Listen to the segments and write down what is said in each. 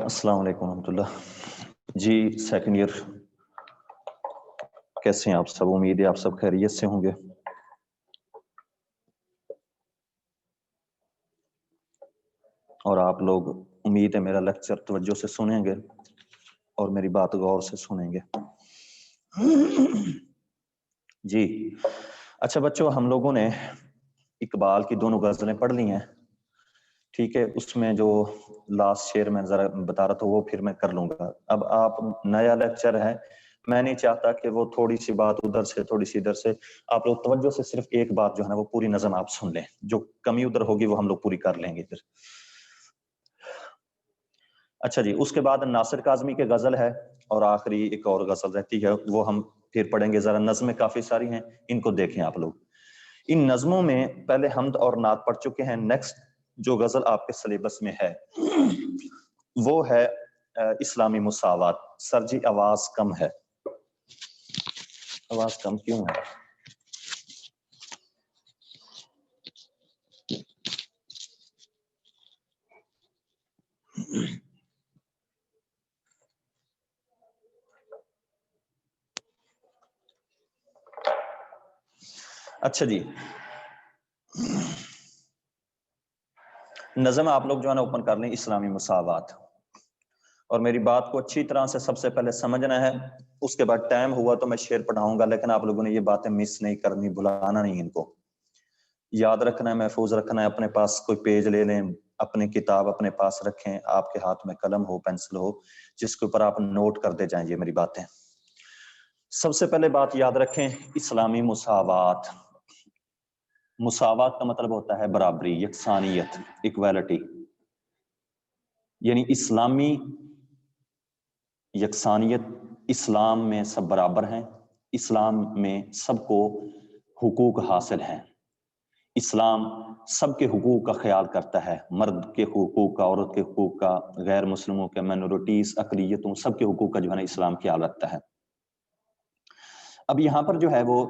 السلام علیکم ورحمۃ اللہ جی، سیکنڈ ایئر کیسے ہیں آپ سب؟ امید ہے آپ سب خیریت سے ہوں گے۔ اور آپ لوگ امید ہے میرا لیکچر توجہ سے سنیں گے اور میری بات غور سے سنیں گے۔ جی اچھا بچوں، ہم لوگوں نے اقبال کی دونوں غزلیں پڑھ لی ہیں، ٹھیک ہے؟ اس میں جو لاسٹ شعر میں ذرا بتا رہا تھا وہ پھر میں کر لوں گا۔ اب آپ نیا لیکچر ہے، میں نہیں چاہتا کہ وہ تھوڑی سی بات ادھر سے تھوڑی سی ادھر سے، آپ لوگ توجہ سے صرف ایک بات جو ہے نا وہ پوری نظم آپ سن لیں، جو کمی ادھر ہوگی وہ ہم لوگ پوری کر لیں گے پھر۔ اچھا جی، اس کے بعد ناصر کاظمی کے غزل ہے اور آخری ایک اور غزل رہتی ہے، وہ ہم پھر پڑھیں گے۔ ذرا نظمیں کافی ساری ہیں، ان کو دیکھیں آپ لوگ۔ ان نظموں میں پہلے حمد اور نعت پڑھ چکے ہیں، نیکسٹ جو غزل آپ کے سلیبس میں ہے وہ ہے اسلامی مساوات۔ سر جی آواز کم ہے، آواز کم کیوں ہے؟ اچھا جی، نظم آپ لوگ جو ہے نا اوپن کر لیں، اسلامی مساوات، اور میری بات کو اچھی طرح سے سب سے پہلے سمجھنا ہے۔ اس کے بعد ٹائم ہوا تو میں شعر پڑھاؤں گا، لیکن آپ لوگوں نے یہ باتیں مس نہیں کرنی، بھلانا نہیں، ان کو یاد رکھنا ہے، محفوظ رکھنا ہے۔ اپنے پاس کوئی پیج لے لیں، اپنی کتاب اپنے پاس رکھیں، آپ کے ہاتھ میں قلم ہو، پینسل ہو، جس کے اوپر آپ نوٹ کرتے جائیں یہ میری باتیں۔ سب سے پہلے بات یاد رکھیں، اسلامی مساوات۔ مساوات کا مطلب ہوتا ہے برابری، یکسانیت، ایکویلٹی، یعنی اسلامی یکسانیت۔ اسلام میں سب برابر ہیں، اسلام میں سب کو حقوق حاصل ہیں، اسلام سب کے حقوق کا خیال کرتا ہے، مرد کے حقوق کا، عورت کے حقوق کا، غیر مسلموں کے، مائنورٹیز، اقلیتوں، سب کے حقوق کا جو ہے نا اسلام خیال رکھتا ہے۔ اب یہاں پر جو ہے وہ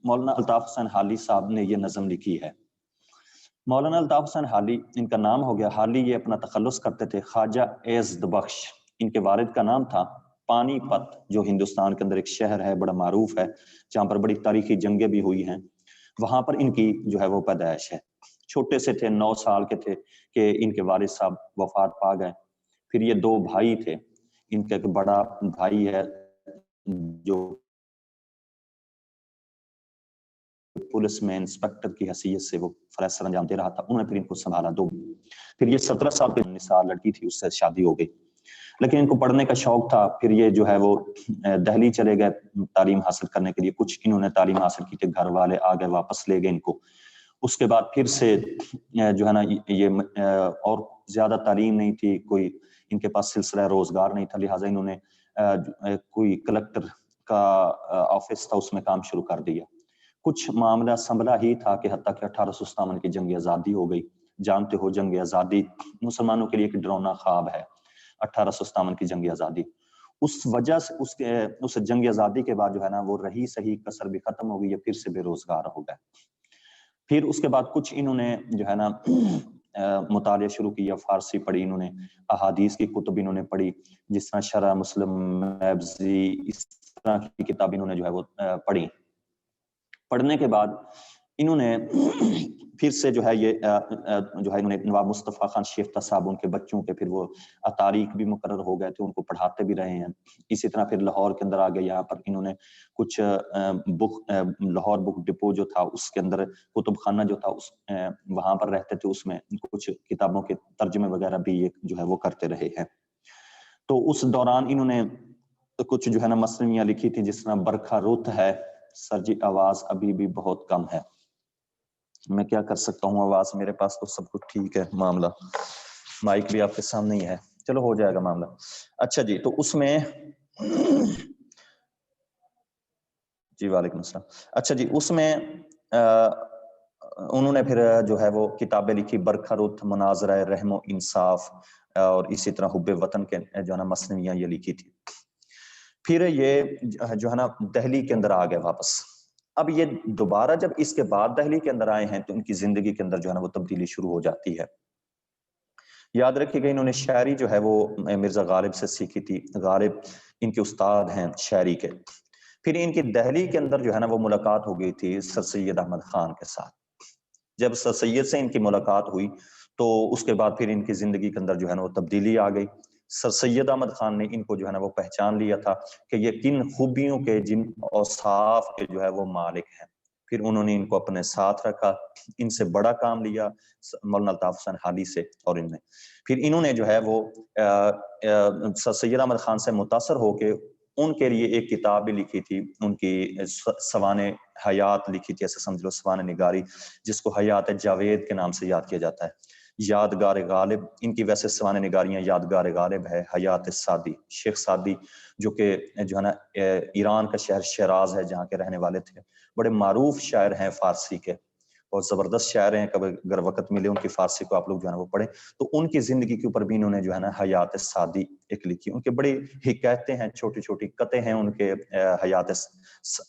مولانا الطاف حسین حالی صاحب نے یہ نظم لکھی ہے۔ مولانا الطاف حسین حالی ان کا نام ہو گیا، حالی یہ اپنا تخلص کرتے تھے، خواجہ عزت بخش ان کے والد کا نام تھا۔ پانی پت جو ہندوستان کے اندر ایک شہر ہے، بڑا معروف ہے، جہاں پر بڑی تاریخی جنگیں بھی ہوئی ہیں، وہاں پر ان کی جو ہے وہ پیدائش ہے۔ چھوٹے سے تھے، 9 سال کے تھے کہ ان کے والد صاحب وفات پا گئے۔ پھر یہ 2 بھائی تھے، ان کا ایک بڑا بھائی ہے جو پولیس میں انسپیکٹر کی حیثیت سے وہ فرائض سر انجام دے رہا تھا، انہوں نے پھر ان کو سنبھالا۔ 2 پھر یہ 17 سال کی نثار لڑکی تھی، اس سے شادی ہو گئی، لیکن ان کو پڑھنے کا شوق تھا۔ پھر یہ جو ہے وہ دہلی چلے گئے تعلیم حاصل کرنے کے لیے، کچھ انہوں نے تعلیم حاصل کی کہ گھر والے آگے واپس لے گئے ان کو۔ اس کے بعد پھر سے جو ہے نا یہ اور زیادہ تعلیم نہیں تھی، کوئی ان کے پاس سلسلہ روزگار نہیں تھا، لہٰذا انہوں نے کوئی کلکٹر کا آفس تھا اس میں کام شروع کر دیا۔ کچھ معاملہ سنبھلا ہی تھا کہ حتیٰ کہ 1857 کی جنگ آزادی ہو گئی۔ جانتے ہو جنگ آزادی مسلمانوں کے لیے ایک ڈراؤنا خواب ہے، 1857 کی جنگ آزادی۔ اس وجہ سے اس جنگ آزادی کے بعد جو ہے نا وہ رہی صحیح کسر بھی ختم ہو گئی، پھر سے بے روزگار ہو گئے۔ پھر اس کے بعد کچھ انہوں نے جو ہے نا مطالعہ شروع کیا، فارسی پڑھی انہوں نے، احادیث کی کتب انہوں نے پڑھی، جس طرح شرح مسلم، میبزی، اس طرح کی کتاب انہوں نے جو ہے وہ پڑھی۔ پڑھنے کے بعد انہوں نے پھر سے جو ہے یہ جو ہے انہوں نے نواب مصطفیٰ خان شیفتہ صاحب ان کے بچوں کے پھر وہ تاریخ بھی مقرر ہو گئے تھے، ان کو پڑھاتے بھی رہے ہیں۔ اسی طرح پھر لاہور کے اندر آ گئے، یہاں پر انہوں نے کچھ لاہور بک ڈپو جو تھا اس کے اندر کتب خانہ جو تھا وہاں پر رہتے تھے، اس میں کچھ کتابوں کے ترجمے وغیرہ بھی جو ہے وہ کرتے رہے ہیں۔ تو اس دوران انہوں نے کچھ جو ہے نا مثنویاں لکھی تھی، جس طرح برکھا رت ہے، سر جی آواز ابھی بھی بہت کم ہے، میں کیا کر سکتا ہوں، آواز میرے پاس تو سب کچھ ٹھیک ہے، معاملہ مائک بھی آپ کے سامنے ہی ہے، چلو ہو جائے گا معاملہ۔ اچھا جی، تو اس میں جی وعلیکم السلام۔ اچھا جی، اس میں انہوں نے پھر جو ہے وہ کتابیں لکھی، برکھا رت، مناظرہ رحم و انصاف، اور اسی طرح حب وطن کے جو ہے نا مثنویاں یہ لکھی تھی. پھر یہ جو ہے نا دہلی کے اندر آ گئے واپس. اب یہ دوبارہ جب اس کے بعد دہلی کے اندر آئے ہیں تو ان کی زندگی کے اندر جو ہے نا وہ تبدیلی شروع ہو جاتی ہے. یاد رکھیے گا انہوں نے شاعری جو ہے وہ مرزا غالب سے سیکھی تھی. غالب ان کے استاد ہیں شاعری کے. پھر ان کی دہلی کے اندر جو ہے نا وہ ملاقات ہو گئی تھی سر سید احمد خان کے ساتھ. جب سر سید سے ان کی ملاقات ہوئی تو اس کے بعد پھر ان کی زندگی کے اندر جو ہے نا وہ تبدیلی آ گئی. سر سید احمد خان نے ان کو جو ہے نا وہ پہچان لیا تھا کہ یہ کن خوبیوں کے جن اوصاف کے جو ہے وہ مالک ہیں. پھر انہوں نے ان کو اپنے ساتھ رکھا. ان سے بڑا کام لیا مولانا الطاف حسین حالی سے. اور ان میں پھر انہوں نے جو ہے وہ سر سید احمد خان سے متاثر ہو کے ان کے لیے ایک کتاب بھی لکھی تھی. ان کی سوانح حیات لکھی تھی, ایسے سمجھ لو سوانح نگاری, جس کو حیات جاوید کے نام سے یاد کیا جاتا ہے. یادگار غالب ان کی ویسے سوانح نگاریاں یادگار غالب ہے. حیات سعدی, شیخ سعدی جو کہ جو ہے نا ایران کا شہر شیراز ہے جہاں کے رہنے والے تھے, بڑے معروف شاعر ہیں فارسی کے, اور زبردست شاعر ہیں. کبھی اگر وقت ملے ان کی فارسی کو آپ لوگ جو ہے نا وہ پڑھیں تو ان کی زندگی کے اوپر بھی انہوں نے جو ہے نا حیات سعدی ایک لکھی. ان کے بڑی حکایتیں ہیں, چھوٹی چھوٹی قطعے ہیں ان کے حیات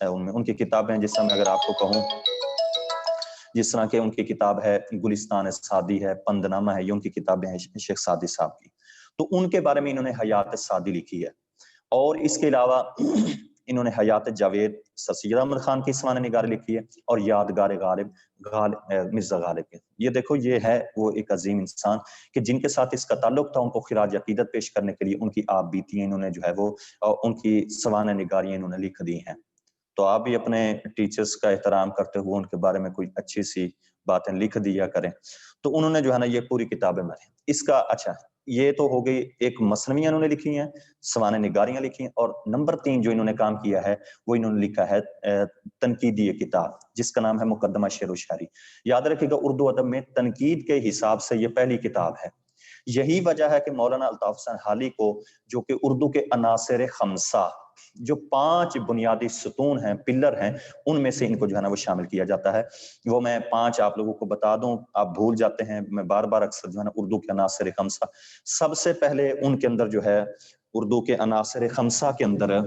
ان کی کتابیں. جس طرح میں اگر آپ کو کہوں, جس طرح کہ ان کی کتاب ہے گلستان سعدی ہے, پندنامہ ہے, یہ ان کی کتابیں ہیں شیخ سعدی صاحب کی. تو ان کے بارے میں انہوں نے حیات سعدی لکھی ہے. اور اس کے علاوہ انہوں نے حیات جاوید سر سید احمد خان کی سوانح نگاری لکھی ہے, اور یادگار غالب مرزا غالب کے. یہ دیکھو یہ ہے وہ ایک عظیم انسان کہ جن کے ساتھ اس کا تعلق تھا, ان کو خراج عقیدت پیش کرنے کے لیے ان کی آپ بیتیاں انہوں نے جو ہے وہ ان کی سوانح نگاریاں انہوں نے لکھ دی ہیں. تو آپ بھی اپنے ٹیچرز کا احترام کرتے ہوئے ان کے بارے میں کوئی اچھی سی باتیں لکھ دیا کریں. تو انہوں نے جو ہے نا یہ پوری کتابیں بنی. اس کا اچھا یہ تو ہو گئی ایک مثنویاں انہوں نے لکھی ہیں, سوانح نگاریاں لکھی ہیں. اور نمبر 3 جو انہوں نے کام کیا ہے وہ انہوں نے لکھا ہے تنقیدی کتاب, جس کا نام ہے مقدمہ شعر و شاعری. یاد رکھیے گا اردو ادب میں تنقید کے حساب سے یہ پہلی کتاب ہے. یہی وجہ ہے کہ مولانا الطاف حسین حالی کو جو کہ اردو کے عناصر خمسہ, جو 5 بنیادی ستون ہیں, پلر ہیں, ان میں سے ان کو جو ہے نا وہ شامل کیا جاتا ہے. وہ میں 5 آپ لوگوں کو بتا دوں, آپ بھول جاتے ہیں. میں بار بار اکثر جو ہے نا اردو کے عناصر خمسہ, سب سے پہلے ان کے اندر جو ہے اردو کے عناصر خمسہ کے اندر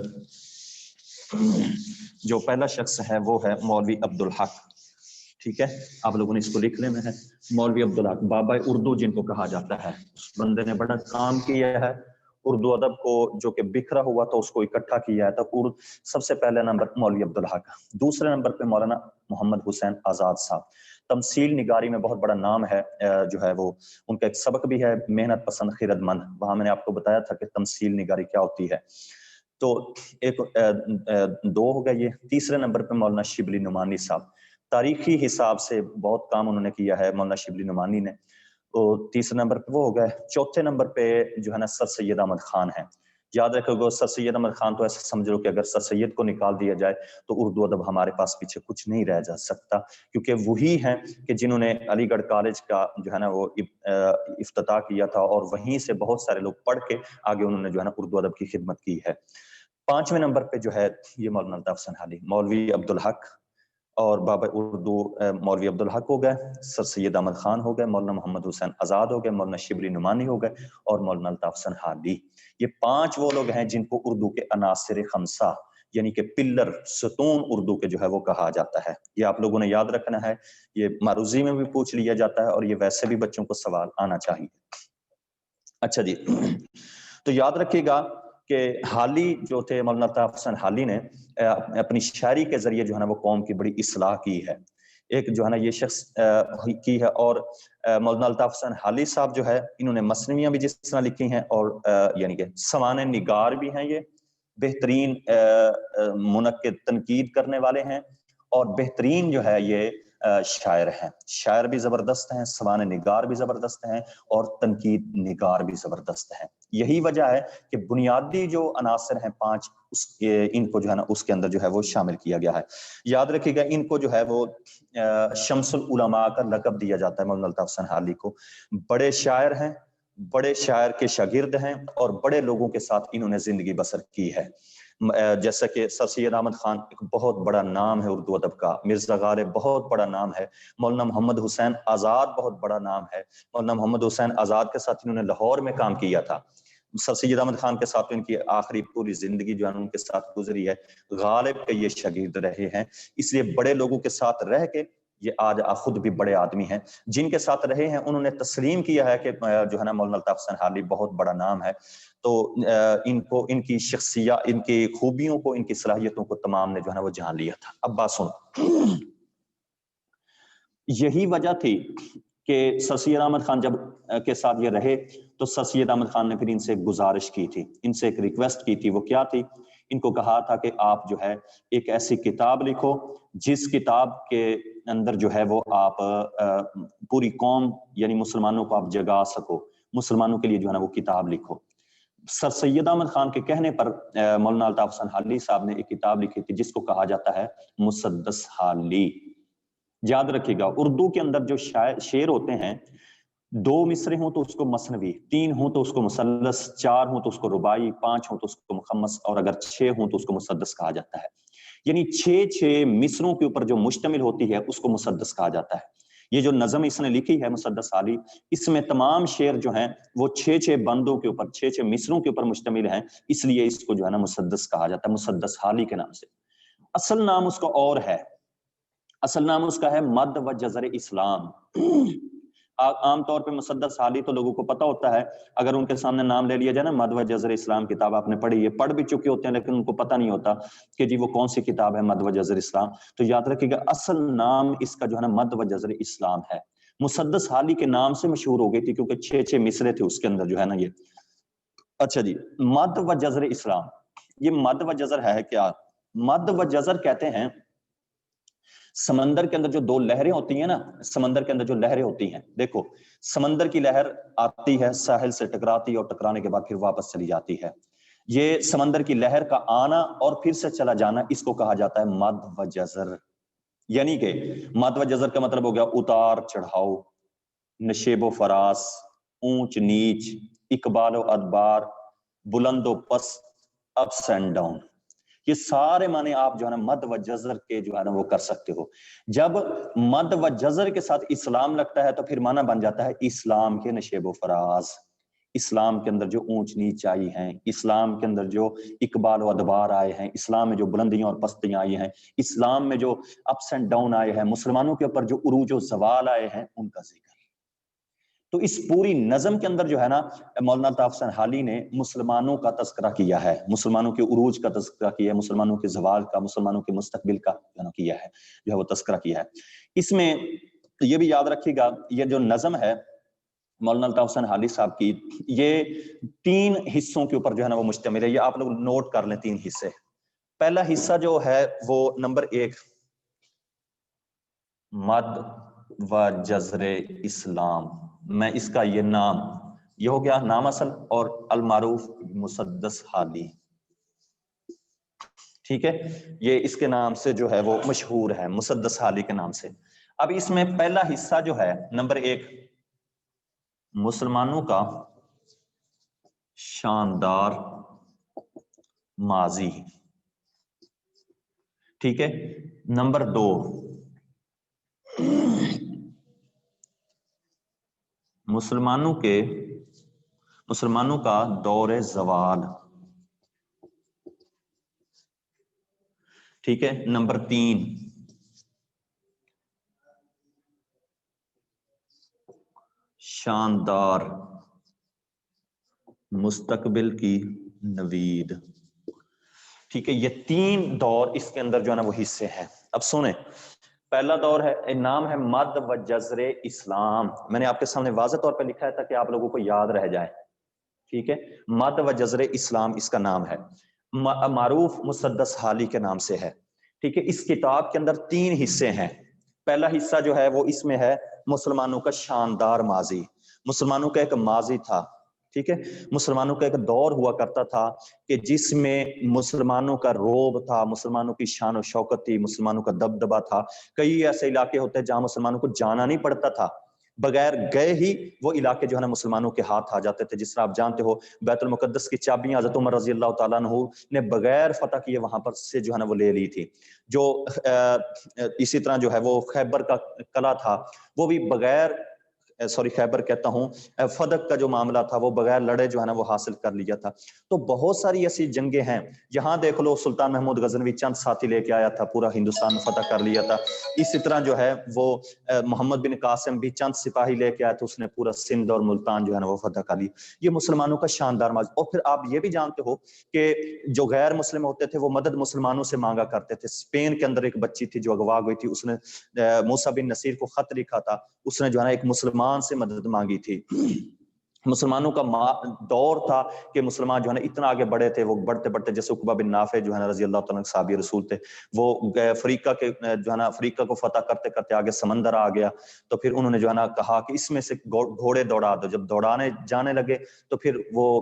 جو پہلا شخص ہے وہ ہے مولوی عبدالحق. ٹھیک ہے, آپ لوگوں نے اس کو لکھ لینا ہے. مولوی عبدالحق بابا اردو جن کو کہا جاتا ہے. اس بندے نے بڑا کام کیا ہے اردو ادب کو, جو کہ بکھرا ہوا تھا اس کو اکٹھا کیا ہے. تو سب سے پہلے نمبر مولوی عبدالحق. دوسرے نمبر پہ مولانا محمد حسین آزاد صاحب. تمثیل نگاری میں بہت بڑا نام ہے. جو ہے وہ ان کا ایک سبق بھی ہے محنت پسند خیرت مند, وہاں میں نے آپ کو بتایا تھا کہ تمثیل نگاری کیا ہوتی ہے. تو ایک 2 ہو گئے یہ. تیسرے نمبر پہ مولانا شبلی نعمانی صاحب. تاریخی حساب سے بہت کام انہوں نے کیا ہے مولانا شبلی نعمانی نے. تو تیسرے نمبر پہ وہ ہو گئے. چوتھے نمبر پہ جو ہے نا سر سید احمد خان ہے. یاد رکھو گے سر سید احمد خان تو ایسا سمجھ لو کہ اگر سر سید کو نکال دیا جائے تو اردو ادب ہمارے پاس پیچھے کچھ نہیں رہ جا سکتا, کیونکہ وہی ہیں کہ جنہوں نے علی گڑھ کالج کا جو ہے نا وہ افتتاح کیا تھا, اور وہیں سے بہت سارے لوگ پڑھ کے آگے انہوں نے جو ہے نا اردو ادب کی خدمت کی ہے. 5ویں نمبر پہ جو ہے یہ مولانا الطاف حسین حالی, مولوی عبدالحق اور بابا اردو مولوی عبدالحق ہو گئے, سر سید احمد خان ہو گئے, مولانا محمد حسین آزاد ہو گئے, مولانا شبلی نعمانی ہو گئے, اور مولانا الطاف حسین حالی. یہ 5 وہ لوگ ہیں جن کو اردو کے عناصر خمسہ یعنی کہ پلر ستون اردو کے جو ہے وہ کہا جاتا ہے. یہ آپ لوگوں نے یاد رکھنا ہے. یہ معروضی میں بھی پوچھ لیا جاتا ہے, اور یہ ویسے بھی بچوں کو سوال آنا چاہیے. اچھا جی, تو یاد رکھیے گا کہ حالی جو تھے مولانا الطاف حسین حالی نے اپنی شاعری کے ذریعے جو ہے نا وہ قوم کی بڑی اصلاح کی ہے. ایک جو ہے نا یہ شخص کی ہے. اور مولانا الطاف حسین حالی صاحب جو ہے انہوں نے مثنویاں بھی جس طرح لکھی ہیں, اور یعنی کہ سوانح نگار بھی ہیں. یہ بہترین منعقد تنقید کرنے والے ہیں, اور بہترین جو ہے یہ شاعر ہیں. شاعر بھی زبردست ہیں, سوانح نگار بھی زبردست ہیں, اور تنقید نگار بھی زبردست ہیں. یہی وجہ ہے کہ بنیادی جو عناصر ہیں 5 ان کو جو ہے نا اس کے اندر جو ہے وہ شامل کیا گیا ہے. یاد رکھیے گا ان کو جو ہے وہ شمس العلماء کا لقب دیا جاتا ہے مولانا الطاف حسین حالی کو. بڑے شاعر ہیں, بڑے شاعر کے شاگرد ہیں, اور بڑے لوگوں کے ساتھ انہوں نے زندگی بسر کی ہے. جیسا کہ سر سید احمد خان ایک بہت بڑا نام ہے اردو ادب کا، مرزا غالب بہت بڑا نام ہے، مولانا محمد حسین آزاد بہت بڑا نام ہے، مولانا محمد حسین آزاد کے ساتھ انہوں نے لاہور میں کام کیا تھا، سر سید احمد خان کے ساتھ ان کی آخری پوری زندگی جو ہے ان کے ساتھ گزری ہے، غالب کے یہ شاگرد رہے ہیں، اس لیے بڑے لوگوں کے ساتھ رہ کے یہ آج خود بھی بڑے آدمی ہیں، جن کے ساتھ رہے ہیں انہوں نے تسلیم کیا ہے کہ جو ہے نا مولانا الطاف حسین حالی بہت بڑا نام ہے، تو ان کو ان کی شخصیت، ان کی خوبیوں کو، ان کی صلاحیتوں کو تمام نے جو ہے نا وہ جان لیا تھا۔ اب بات سن، یہی وجہ تھی کہ سر سید احمد خان جب کے ساتھ یہ رہے تو سر سید احمد خان نے پھر ان سے ایک گزارش کی تھی، ان سے ایک ریکویسٹ کی تھی، وہ کیا تھی؟ ان کو کہا تھا کہ آپ جو ہے ایک ایسی کتاب لکھو جس کتاب کے اندر جو ہے وہ آپ پوری قوم یعنی مسلمانوں کو آپ جگا سکو، مسلمانوں کے لیے جو ہے نا وہ کتاب لکھو۔ سر سید احمد خان کے کہنے پر مولانا الطاف حسین حالی صاحب نے ایک کتاب لکھی تھی جس کو کہا جاتا ہے مسدس حالی۔ یاد رکھیے گا اردو کے اندر جو شعر ہوتے ہیں، 2 مصرے ہوں تو اس کو مثنوی، 3 ہوں تو اس کو مثلث، 4 ہوں تو اس کو رباعی، 5 ہوں تو اس کو مخمس، اور اگر 6 ہوں تو اس کو مسدس کہا جاتا ہے، یعنی 6 مصروں کے اوپر جو مشتمل ہوتی ہے اس کو مسدس کہا جاتا ہے۔ یہ جو نظم اس نے لکھی ہے مسدس حالی، اس میں تمام شعر جو ہیں وہ 6 بندوں کے اوپر، 6 مصروں کے اوپر مشتمل ہیں، اس لیے اس کو جو ہے نا مسدس کہا جاتا ہے، مسدس حالی کے نام سے۔ اصل نام اس کا اور ہے، اصل نام اس کا ہے مد و جزر اسلام۔ عام طور پہ مسدس حالی تو لوگوں کو پتا ہوتا ہے، اگر ان کے سامنے نام لے لیا جائے نا، مد و جزر اسلام کتاب آپ نے پڑھی ہے، پڑھ بھی چکے ہوتے ہیں لیکن ان کو پتا نہیں ہوتا کہ جی وہ کون سی کتاب ہے مد و جزر اسلام، تو یاد رکھیے گا اصل نام اس کا جو ہے نا مد و جزر اسلام ہے۔ مسدس حالی کے نام سے مشہور ہو گئی تھی کیونکہ 6 مصرے تھے اس کے اندر جو ہے نا یہ۔ اچھا جی، مد و جزر اسلام، یہ مد و جزر ہے کیا؟ مد و جزر کہتے ہیں سمندر کے اندر جو 2 لہریں ہوتی ہیں نا، سمندر کے اندر جو لہریں ہوتی ہیں، دیکھو سمندر کی لہر آتی ہے، ساحل سے ٹکراتی ہے اور ٹکرانے کے بعد پھر واپس چلی جاتی ہے، یہ سمندر کی لہر کا آنا اور پھر سے چلا جانا، اس کو کہا جاتا ہے مد و جزر۔ یعنی کہ مد و جزر کا مطلب ہو گیا اتار چڑھاؤ، نشیب و فراز، اونچ نیچ، اقبال و ادبار، بلند و پست، اپس اینڈ ڈاؤن، یہ سارے معنی آپ جو ہے نا مد و جزر کے جو ہے نا وہ کر سکتے ہو۔ جب مد و جزر کے ساتھ اسلام لگتا ہے تو پھر معنی بن جاتا ہے اسلام کے نشیب و فراز، اسلام کے اندر جو اونچ نیچ آئی ہیں، اسلام کے اندر جو اقبال و ادبار آئے ہیں، اسلام میں جو بلندیاں اور پستیاں آئی ہیں، اسلام میں جو اپس اینڈ ڈاؤن آئے ہیں، مسلمانوں کے اوپر جو عروج و زوال آئے ہیں، ان کا ذکر۔ تو اس پوری نظم کے اندر جو ہے نا مولانا الطاف حسین حالی نے مسلمانوں کا تذکرہ کیا ہے، مسلمانوں کے عروج کا تذکرہ کیا ہے، مسلمانوں کے زوال کا، مسلمانوں کے مستقبل کا کیا ہے، جو ہے وہ تذکرہ کیا ہے۔ اس میں یہ بھی یاد رکھیے گا یہ جو نظم ہے مولانا الطاف حسین حالی صاحب کی، یہ 3 حصوں کے اوپر جو ہے نا وہ مشتمل ہے، یہ آپ لوگ نوٹ کر لیں 3 حصے۔ پہلا حصہ جو ہے وہ نمبر 1 مد و جزر اسلام، میں اس کا یہ نام، یہ ہو گیا نام اصل، اور المعروف مسدس حالی، ٹھیک ہے، یہ اس کے نام سے جو ہے وہ مشہور ہے، مسدس حالی کے نام سے۔ اب اس میں پہلا حصہ جو ہے نمبر 1 مسلمانوں کا شاندار ماضی، ٹھیک ہے، نمبر 2 مسلمانوں کا دور زوال، ٹھیک ہے، نمبر 3 شاندار مستقبل کی نوید، ٹھیک ہے، یہ 3 دور اس کے اندر جو ہے نا وہ حصے ہیں۔ اب سنیں، پہلا دور ہے، نام ہے مد و جزر اسلام، میں نے آپ کے سامنے واضح طور پہ لکھا ہے تاکہ آپ لوگوں کو یاد رہ جائے، ٹھیک ہے، مد و جزر اسلام اس کا نام ہے، معروف مسدس حالی کے نام سے ہے، ٹھیک ہے۔ اس کتاب کے اندر 3 حصے ہیں، پہلا حصہ جو ہے وہ اس میں ہے مسلمانوں کا شاندار ماضی، مسلمانوں کا ایک ماضی تھا، ٹھیک ہے، مسلمانوں کا ایک دور ہوا کرتا تھا کہ جس میں مسلمانوں کا روب تھا، مسلمانوں کی شان و شوکت تھی، مسلمانوں کا دبدبا تھا، کئی ایسے علاقے ہوتے ہیں جہاں مسلمانوں کو جانا نہیں پڑتا تھا، بغیر گئے ہی وہ علاقے جو ہے نا مسلمانوں کے ہاتھ آ جاتے تھے. جس طرح آپ جانتے ہو بیت المقدس کی چابیاں حضرت عمر رضی اللہ تعالیٰ عنہ نے بغیر فتح کیے وہاں پر سے جو ہے نا وہ لے لی تھی. جو اسی طرح جو ہے وہ خیبر کا قلعہ تھا وہ بھی بغیر خیبر کہتا ہوں فدق کا جو معاملہ تھا وہ بغیر لڑے جو ہے نا وہ حاصل کر لیا تھا. تو بہت ساری ایسی جنگیں ہیں. یہاں دیکھ لو سلطان محمود غزنوی چند ساتھی لے کے آیا تھا, پورا ہندوستان فتح کر لیا تھا. اسی طرح جو ہے وہ محمد بن قاسم بھی چند سپاہی لے کے آیا تھا, اس نے پورا سندھ اور ملتان جو ہے نا وہ فتح کر لی. یہ مسلمانوں کا شاندار ماضی. اور پھر آپ یہ بھی جانتے ہو کہ جو غیر مسلم ہوتے تھے وہ مدد مسلمانوں سے مانگا کرتے تھے. اسپین کے اندر ایک بچی تھی جو اغوا ہوئی تھی, اس نے موسیٰ بن نصیر کو خط لکھا تھا, اس نے جو ہے نا ایک مسلمان سے مدد مانگی تھی. مسلمانوں کا دور تھا کہ مسلمان جو ہے نا اتنا آگے بڑھے تھے, وہ بڑھتے بڑھتے جیسے عقبہ بن نافع جو ہے نا رضی اللہ تعالیٰ صحابی رسول تھے, وہ افریقہ کے جو ہے نا افریقہ کو فتح کرتے کرتے آگے سمندر آ گیا. تو پھر انہوں نے جو ہے نا کہا کہ اس میں سے گھوڑے دوڑا دو. جب دوڑانے جانے لگے تو پھر وہ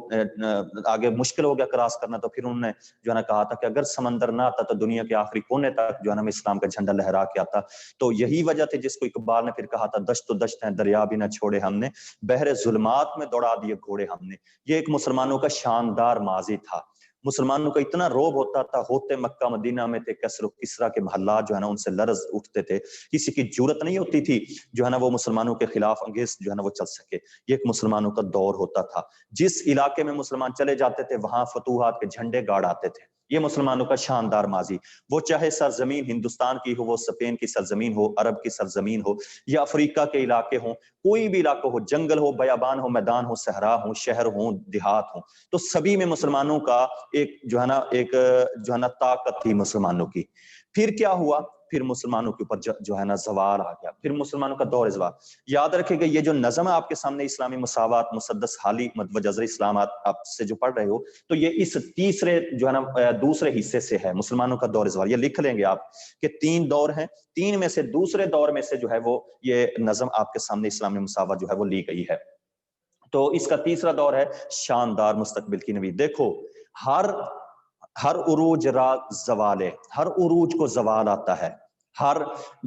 آگے مشکل ہو گیا کراس کرنا, تو پھر انہوں نے جو ہے نا کہا تھا کہ اگر سمندر نہ آتا تو دنیا کے آخری کونے تک جو ہے نا اسلام کا جھنڈا لہرا کے آتا. تو یہی وجہ تھی جس کو اقبال نے پھر کہا تھا دشت و دشت ہیں دریا بھی نہ چھوڑے ہم نے, بحر ظلمات میں دوڑا دیے گھوڑے ہم نے. یہ ایک مسلمانوں کا شاندار ماضی تھا. مسلمانوں کا اتنا روب ہوتا تھا, ہوتے مکہ مدینہ میں تھے, کسر و کسرا کے محلات جو ہے نا ان سے لرز اٹھتے تھے. کسی کی جرت نہیں ہوتی تھی جو ہے نا وہ مسلمانوں کے خلاف انگیز جو ہے نا وہ چل سکے. یہ ایک مسلمانوں کا دور ہوتا تھا. جس علاقے میں مسلمان چلے جاتے تھے وہاں فتوحات کے جھنڈے گاڑ آتے تھے. یہ مسلمانوں کا شاندار ماضی. وہ چاہے سرزمین ہندوستان کی ہو, وہ اسپین کی سرزمین ہو, عرب کی سرزمین ہو, یا افریقہ کے علاقے ہوں, کوئی بھی علاقہ ہو, جنگل ہو, بیابان ہو, میدان ہو, صحرا ہو, شہر ہو, دیہات ہو, تو سبھی میں مسلمانوں کا ایک جو ہے نا طاقت تھی مسلمانوں کی. پھر کیا ہوا, پھر مسلمانوں کے اوپر جو ہے نا زوال آ گیا, پھر مسلمانوں کا دور زوال. یاد رکھے گا یہ جو نظم ہے آپ کے سامنے, اسلامی مساوات مسدس حالی وجزر اسلامات آپ سے جو پڑھ رہے ہو, تو یہ اس تیسرے جو ہے نا دوسرے حصے سے ہے, مسلمانوں کا دور زوال. یہ لکھ لیں گے آپ کہ 3 دور ہیں, 3 میں سے دوسرے دور میں سے جو ہے وہ یہ نظم آپ کے سامنے اسلامی مساوات جو ہے وہ لی گئی ہے. تو اس کا تیسرا دور ہے شاندار مستقبل کی نوید. دیکھو ہر عروج را زوال ہے, ہر عروج کو زوال آتا ہے. ہر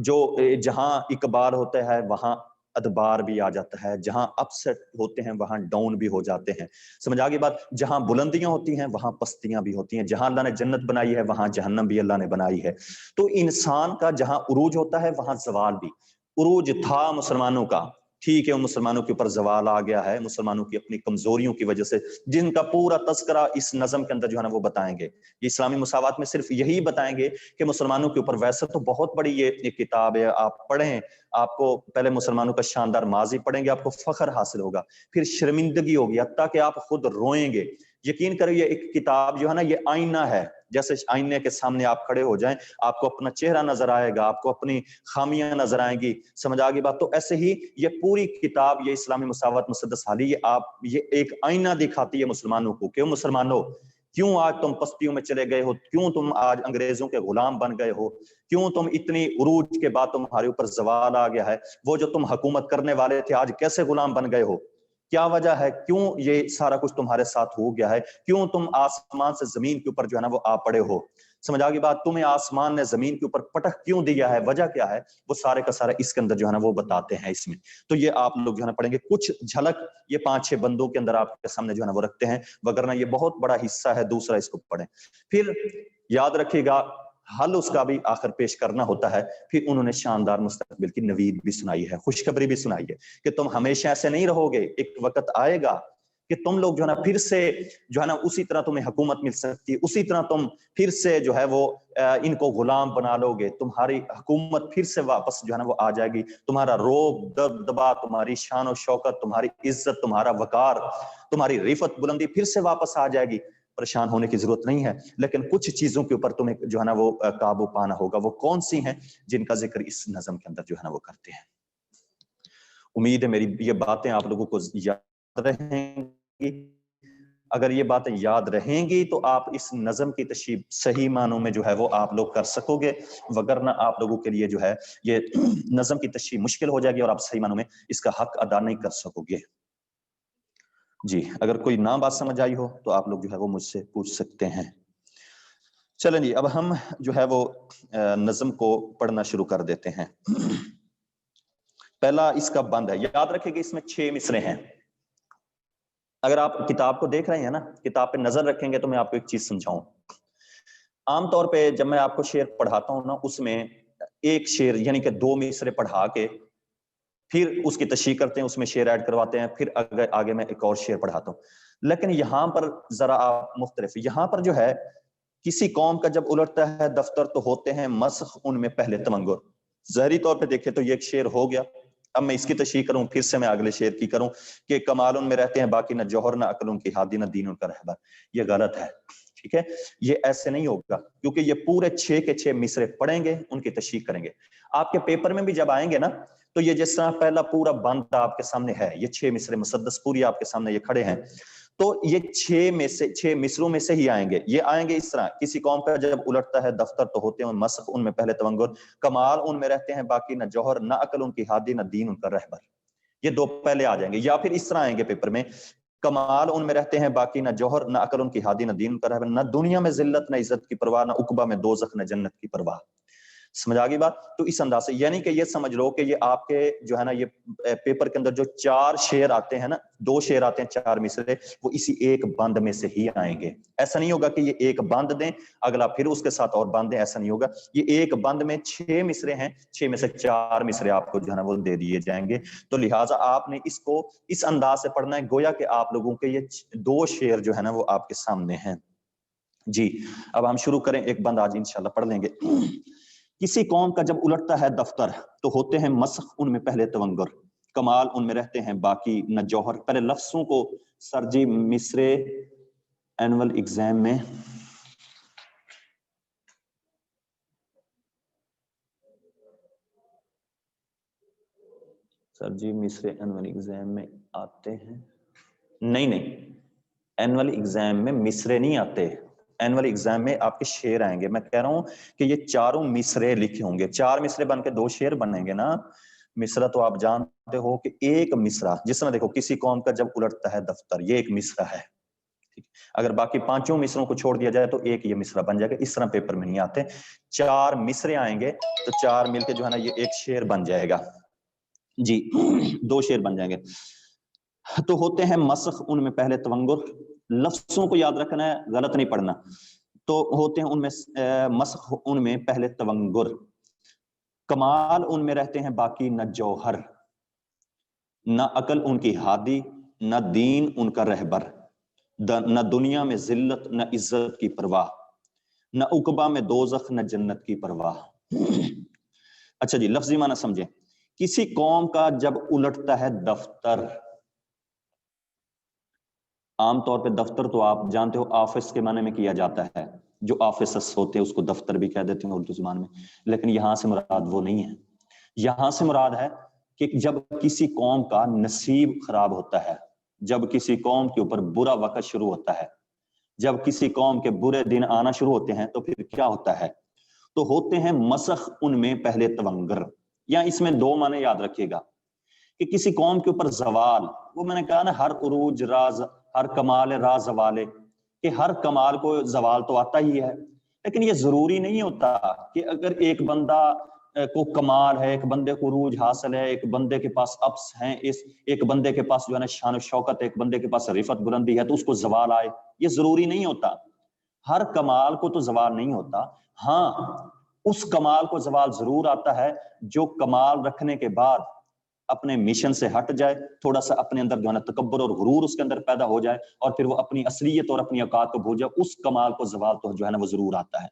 جو جہاں اقبال ہوتا ہے وہاں ادبار بھی آ جاتا ہے, جہاں اپسٹ ہوتے ہیں وہاں ڈاؤن بھی ہو جاتے ہیں. سمجھ آگے بات, جہاں بلندیاں ہوتی ہیں وہاں پستیاں بھی ہوتی ہیں, جہاں اللہ نے جنت بنائی ہے وہاں جہنم بھی اللہ نے بنائی ہے. تو انسان کا جہاں عروج ہوتا ہے وہاں زوال بھی. عروج تھا مسلمانوں کا, ٹھیک ہے, مسلمانوں کے اوپر زوال آ گیا ہے, مسلمانوں کی اپنی کمزوریوں کی وجہ سے, جن کا پورا تذکرہ اس نظم کے اندر جو ہے نا وہ بتائیں گے. یہ اسلامی مساوات میں صرف یہی بتائیں گے کہ مسلمانوں کے اوپر, ویسے تو بہت بڑی یہ کتاب ہے, آپ پڑھیں, آپ کو پہلے مسلمانوں کا شاندار ماضی پڑھیں گے, آپ کو فخر حاصل ہوگا, پھر شرمندگی ہوگی, حتیٰ کہ آپ خود روئیں گے. یقین کرو یہ ایک کتاب جو ہے نا یہ آئینہ ہے. جیسے آئینے کے سامنے آپ کھڑے ہو جائیں, آپ کو اپنا چہرہ نظر آئے گا, آپ کو اپنی خامیاں نظر آئیں گی. سمجھ آگے بات. تو ایسے ہی یہ پوری کتاب, یہ اسلامی مساوات مسدس حالی, یہ ایک آئینہ دکھاتی ہے مسلمانوں کو کہ مسلمانوں کیوں آج تم پستیوں میں چلے گئے ہو, کیوں تم آج انگریزوں کے غلام بن گئے ہو, کیوں تم اتنی عروج کے بعد تمہارے اوپر زوال آ گیا ہے, وہ جو تم حکومت کرنے والے تھے آج کیسے غلام بن گئے ہو, کیا وجہ ہے, کیوں یہ سارا کچھ تمہارے ساتھ ہو گیا ہے, کیوں تم آسمان سے زمین کے اوپر جو ہے نا وہ آ پڑے ہو. سمجھ آگے بات, تمہیں آسمان نے زمین کے اوپر پٹک کیوں دیا ہے, وجہ کیا ہے, وہ سارے کا سارا اس کے اندر جو ہے نا وہ بتاتے ہیں اس میں. تو یہ آپ لوگ جو ہے نا پڑھیں گے, کچھ جھلک یہ 5-6 بندوں کے اندر آپ کے سامنے جو ہے نا وہ رکھتے ہیں, وگرنہ یہ بہت بڑا حصہ ہے دوسرا, اس کو پڑھیں. پھر یاد رکھیے گا حل اس کا بھی آخر پیش کرنا ہوتا ہے. پھر انہوں نے شاندار مستقبل کی نوید بھی سنائی ہے, خوشخبری بھی سنائی ہے کہ تم ہمیشہ ایسے نہیں رہو گے, ایک وقت آئے گا کہ تم لوگ جو ہے نا پھر سے جو ہے نا اسی طرح تمہیں حکومت مل سکتی ہے, اسی طرح تم پھر سے جو ہے وہ ان کو غلام بنا لو گے, تمہاری حکومت پھر سے واپس جو ہے نا وہ آ جائے گی, تمہارا روب دبدبا, تمہاری شان و شوکت, تمہاری عزت, تمہارا وقار, تمہاری رفعت بلندی پھر سے واپس آ جائے گی. پریشان ہونے کی ضرورت نہیں ہے, لیکن کچھ چیزوں کے اوپر تمہیں جو ہے نا وہ قابو پانا ہوگا. وہ کون سی ہیں جن کا ذکر اس نظم کے اندر جو ہے نا وہ کرتے ہیں. امید ہے میری یہ باتیں آپ لوگوں کو یاد رہیں گی. اگر یہ باتیں یاد رہیں گی تو آپ اس نظم کی تشریح صحیح معنوں میں جو ہے وہ آپ لوگ کر سکو گے, وگرنہ آپ لوگوں کے لیے جو ہے یہ نظم کی تشریح مشکل ہو جائے گی اور آپ صحیح معنوں میں اس کا حق ادا نہیں کر سکو گے. جی, اگر کوئی نہ بات سمجھ آئی ہو تو آپ لوگ جو ہے وہ مجھ سے پوچھ سکتے ہیں. چلیں جی, اب ہم جو ہے وہ نظم کو پڑھنا شروع کر دیتے ہیں. پہلا اس کا بند ہے. یاد رکھیں کہ اس میں 6 مصرے ہیں. اگر آپ کتاب کو دیکھ رہے ہیں نا, کتاب پہ نظر رکھیں گے تو میں آپ کو ایک چیز سمجھاؤں. عام طور پہ جب میں آپ کو شعر پڑھاتا ہوں نا, اس میں ایک شعر یعنی کہ 2 مصرے پڑھا کے پھر اس کی تشریح کرتے ہیں, اس میں شعر ایڈ کرواتے ہیں, پھر آگے میں ایک اور شعر پڑھاتا ہوں. لیکن یہاں پر ذرا آپ مختلف, یہاں پر جو ہے کسی قوم کا جب الٹتا ہے دفتر تو ہوتے ہیں مسخ ان میں پہلے تمنگر. ظاہری طور پہ دیکھیں تو یہ ایک شعر ہو گیا. اب میں اس کی تشریح کروں, پھر سے میں اگلے شعر کی کروں کہ کمال ان میں رہتے ہیں باقی نہ جوہر نہ عقل ان کی ہادی نہ دین ان کا رہبر. یہ غلط ہے, ٹھیک ہے, یہ ایسے نہیں ہوگا, کیونکہ یہ پورے 6 کے 6 مصرے پڑھیں گے, ان کی تشریح کریں گے. آپ کے پیپر میں بھی جب آئیں گے نا تو یہ جس طرح پہلا پورا بند آپ کے سامنے ہے, یہ 6 مصرے مسدس پوری آپ کے سامنے یہ کھڑے ہیں, تو یہ 6 مصروں میں سے ہی آئیں گے. یہ آئیں گے اس طرح, کسی قوم کا جب الٹتا ہے دفتر تو ہوتے ہیں مسخ ان میں پہلے تونگر, کمال ان میں رہتے ہیں باقی نہ جوہر نہ عقل ان کی ہادی نہ دین ان کا رہبر. یہ 2 پہلے آ جائیں گے. یا پھر اس طرح آئیں گے پیپر میں, کمال ان میں رہتے ہیں باقی نہ جوہر نہ عقل ان کی ہادی نہ دین ان کا رہبر, نہ دنیا میں ذلت نہ عزت کی پرواہ, نہ عقبہ میں دوزخ نہ جنت کی پرواہ. سمجھ آ گئی بات؟ تو اس انداز سے یعنی کہ یہ سمجھ لو کہ یہ آپ کے جو ہے نا یہ پیپر کے اندر جو 4 شعر آتے ہیں نا, 2 شعر آتے ہیں 4 مصرے, وہ اسی ایک بند میں سے ہی آئیں گے. ایسا نہیں ہوگا کہ یہ ایک بند دیں اگلا پھر اس کے ساتھ اور بند دیں, ایسا نہیں ہوگا. یہ ایک بند میں 6 مصرے ہیں, 6 میں سے 4 مصرے آپ کو جو ہے نا وہ دے دیے جائیں گے. تو لہٰذا آپ نے اس کو اس انداز سے پڑھنا ہے گویا کہ آپ لوگوں کے یہ 2 شعر جو ہے نا وہ آپ کے سامنے ہیں. جی اب ہم شروع کریں, ایک بند آج انشاءاللہ پڑھ لیں گے. کسی قوم کا جب الٹتا ہے دفتر تو ہوتے ہیں مسخ ان میں پہلے تونگر, کمال ان میں رہتے ہیں باقی نہ جوہر. پہلے لفظوں کو سر جی مصرے اینول ایگزام میں سر جی مصرے اینول ایگزام میں آتے ہیں, نہیں اینول ایگزام میں مصرے نہیں آتے, اینول ایگزام میں آپ کے شعر آئیں گے. میں کہہ رہا ہوں کہ یہ 4 مصرے لکھے ہوں گے, 4 مصرے بن کے 2 شعر بنیں گے نا. مصرا تو آپ جانتے ہو کہ ایک مصرا, جس طرح دیکھو کسی قوم کا جب الٹتا ہے دفتر, یہ ایک مصرا ہے. اگر باقی 5 مصروں کو چھوڑ دیا جائے تو ایک یہ مصرا بن جائے گا. اس طرح پیپر میں نہیں آتے, 4 مصرے آئیں گے تو 4 مل کے جو ہے نا یہ ایک شعر بن جائے گا. جی 2 شعر بن جائیں گے. تو ہوتے ہیں مسخ ان میں پہلے تونگر, لفظوں کو یاد رکھنا ہے, غلط نہیں پڑھنا. تو ہوتے ہیں ان میں مسخ ان میں پہلے تونگر, کمال ان میں رہتے ہیں باقی نہ جوہر, نہ عقل ان کی ہادی نہ دین ان کا رہبر, نہ دنیا میں ذلت نہ عزت کی پرواہ, نہ عقبہ میں دوزخ نہ جنت کی پرواہ. اچھا جی لفظی معنی سمجھیں. کسی قوم کا جب الٹتا ہے دفتر, عام طور پہ دفتر تو آپ جانتے ہو آفس کے معنی میں کیا جاتا ہے, جو آفیسس ہوتے ہیں اس کو دفتر بھی کہہ دیتے ہیں اردو زبان میں, لیکن یہاں سے مراد وہ نہیں ہے. یہاں سے مراد ہے کہ جب کسی قوم کا نصیب خراب ہوتا ہے, جب کسی قوم کے اوپر برا وقت شروع ہوتا ہے, جب کسی قوم کے برے دن آنا شروع ہوتے ہیں تو پھر کیا ہوتا ہے, تو ہوتے ہیں مسخ ان میں پہلے تونگر. یا اس میں 2 معنی یاد رکھیے گا کہ کسی قوم کے اوپر زوال, وہ میں نے کہا نا ہر عروج راز, ہر کمال راز زوالے, کہ ہر کمال کو زوال تو آتا ہی ہے, لیکن یہ ضروری نہیں ہوتا کہ اگر ایک بندہ کو کمال ہے, ایک بندے کو عروج حاصل ہے, ایک بندے کے پاس اپس ہیں, ایک بندے کے پاس جو ہے نا شان و شوکت, ایک بندے کے پاس رفت بلندی ہے تو اس کو زوال آئے. یہ ضروری نہیں ہوتا, ہر کمال کو تو زوال نہیں ہوتا. ہاں اس کمال کو زوال ضرور آتا ہے جو کمال رکھنے کے بعد اپنے مشن سے ہٹ جائے, تھوڑا سا اپنے اندر جو ہے نا تکبر اور غرور اس کے اندر پیدا ہو جائے, اور پھر وہ اپنی اصلیت اور اپنی اوقات کو بھول جائے, اس کمال کو زوال تو جو ہے نا وہ ضرور آتا ہے.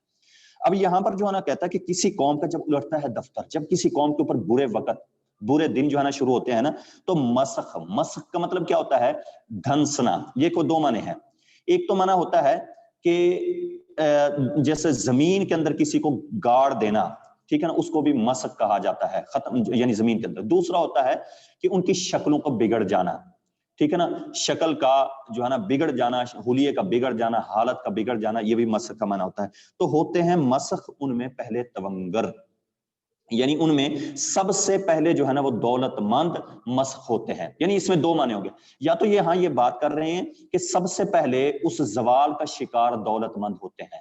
اب یہاں پر جو ہے نا کہتا ہے کہ کسی قوم کا جب الٹتا ہے دفتر, جب کسی قوم کے اوپر برے وقت برے دن جو ہے نا شروع ہوتے ہیں نا, تو مسخ, مسخ کا مطلب کیا ہوتا ہے, دھنسنا. یہ کو 2 معنی ہیں. ایک تو معنی ہوتا ہے کہ جیسے زمین کے اندر کسی کو گاڑ دینا, ٹھیک ہے نا, اس کو بھی مسخ کہا جاتا ہے, ختم یعنی زمین کے اندر. دوسرا ہوتا ہے کہ ان کی شکلوں کو بگڑ جانا, ٹھیک ہے نا, شکل کا جو ہے نا بگڑ جانا, حلیے کا بگڑ جانا, حالت کا بگڑ جانا, یہ بھی مسخ کا معنی ہوتا ہے. تو ہوتے ہیں مسخ ان میں پہلے تونگر, یعنی ان میں سب سے پہلے جو ہے نا وہ دولت مند مسخ ہوتے ہیں. یعنی اس میں 2 معنی ہوں گے, یا تو یہ ہاں یہ بات کر رہے ہیں کہ سب سے پہلے اس زوال کا شکار دولت مند ہوتے ہیں,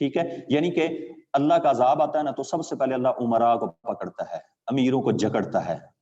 ٹھیک ہے, یعنی کہ اللہ کا عذاب آتا ہے نا تو سب سے پہلے اللہ عمراء کو پکڑتا ہے, امیروں کو جکڑتا ہے,